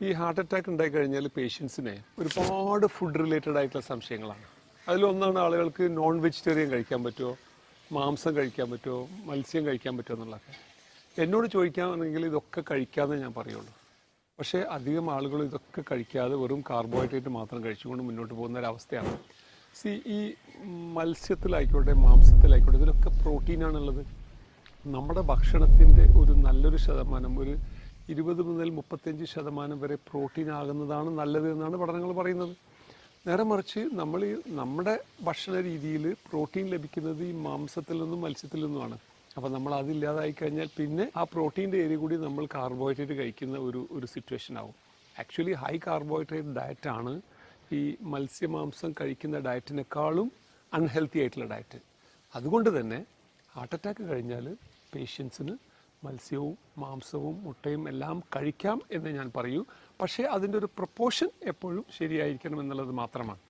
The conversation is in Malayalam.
ഈ ഹാർട്ട് അറ്റാക്ക് ഉണ്ടായി കഴിഞ്ഞാൽ പേഷ്യൻസിനെ ഒരുപാട് ഫുഡ് റിലേറ്റഡ് ആയിട്ടുള്ള സംശയങ്ങളാണ്. അതിലൊന്നാണ് ആളുകൾക്ക് നോൺ വെജിറ്റേറിയൻ കഴിക്കാൻ പറ്റുമോ, മാംസം കഴിക്കാൻ പറ്റുമോ, മത്സ്യം കഴിക്കാൻ പറ്റുമോ എന്നുള്ളതൊക്കെ. എന്നോട് ചോദിക്കുകയാണെങ്കിൽ ഇതൊക്കെ കഴിക്കാമെന്നേ ഞാൻ പറയുള്ളൂ. പക്ഷേ അധികം ആളുകൾ ഇതൊക്കെ കഴിക്കാതെ വെറും കാർബോഹൈഡ്രേറ്റ് മാത്രം കഴിച്ചുകൊണ്ട് മുന്നോട്ട് പോകുന്ന ഒരവസ്ഥയാണ്. ഈ മത്സ്യത്തിലായിക്കോട്ടെ മാംസത്തിലായിക്കോട്ടെ ഇതിലൊക്കെ പ്രോട്ടീനാണുള്ളത്. നമ്മുടെ ഭക്ഷണത്തിൻ്റെ ഒരു നല്ലൊരു ശതമാനം, ഒരു 20 മുതൽ 35% വരെ പ്രോട്ടീൻ ആകുന്നതാണ് നല്ലത് എന്നാണ് പഠനങ്ങൾ പറയുന്നത്. നേരെ മറിച്ച് നമ്മുടെ ഭക്ഷണ രീതിയിൽ പ്രോട്ടീൻ ലഭിക്കുന്നത് ഈ മാംസത്തിൽ നിന്നും മത്സ്യത്തിൽ നിന്നുമാണ്. അപ്പോൾ നമ്മൾ അതില്ലാതായി കഴിഞ്ഞാൽ പിന്നെ ആ പ്രോട്ടീൻ്റെ ഏരിയ കൂടി നമ്മൾ കാർബോഹൈഡ്രേറ്റ് കഴിക്കുന്ന ഒരു സിറ്റുവേഷൻ ആവും. ആക്ച്വലി ഹൈ കാർബോഹൈഡ്രേറ്റ് ഡയറ്റാണ് ഈ മത്സ്യമാംസം കഴിക്കുന്ന ഡയറ്റിനേക്കാളും അൺഹെൽത്തി ആയിട്ടുള്ള ഡയറ്റ്. അതുകൊണ്ട് തന്നെ ഹാർട്ട് അറ്റാക്ക് കഴിഞ്ഞാൽ പേഷ്യൻസിന് മത്സ്യവും മാംസവും മുട്ടയും എല്ലാം കഴിക്കാം എന്ന് ഞാൻ പറയൂ. പക്ഷേ അതിൻ്റെ ഒരു പ്രൊപ്പോർഷൻ എപ്പോഴും ശരിയായിരിക്കണം എന്നുള്ളത് മാത്രമാണ്.